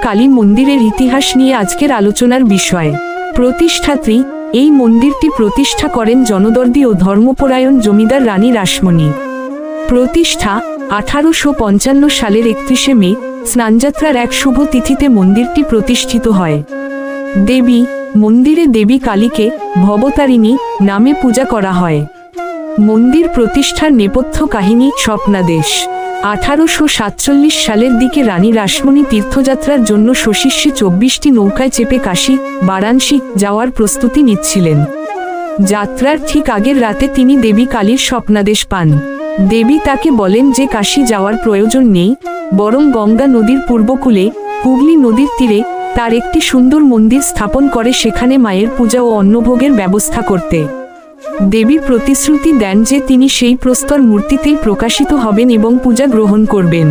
কালী মন্দিরের ইতিহাস নিয়ে আজকের আলোচনার বিষয়। প্রতিষ্ঠাত্রী, এই মন্দিরটি প্রতিষ্ঠা করেন জনদর্দী ও ধর্মপরায়ণ জমিদার রানী রাসমণি। প্রতিষ্ঠা 1855 সালের 31শে মে, স্নানযাত্রার এক শুভ তিথিতে মন্দিরটি প্রতিষ্ঠিত হয়। দেবী, মন্দিরে দেবী কালীকে ভবতারিণী নামে পূজা করা হয়। মন্দির প্রতিষ্ঠার নেপথ্য কাহিনী স্বপ্নাদেশ। 1847 সালের দিকে রানী রাসমণি তীর্থযাত্রার জন্য সশিষ্যে 24টি নৌকায় চেপে কাশী, বারাণসী যাওয়ার প্রস্তুতি নিচ্ছিলেন। যাত্রার ঠিক আগের রাতে তিনি দেবী কালীর স্বপ্নাদেশ পান। দেবী তাকে বলেন যে কাশী যাওয়ার প্রয়োজন নেই, বরং গঙ্গা নদীর পূর্বকূলে হুগলি নদীর তীরে তার একটি সুন্দর মন্দির স্থাপন করে সেখানে মায়ের পূজা ও অন্নভোগের ব্যবস্থা করতে। দেবী প্রতিশ্রুতি দেন যে তিনি সেই প্রস্তর মূর্তিতেই প্রকাশিত হবেন এবং পূজা গ্রহণ করবেন।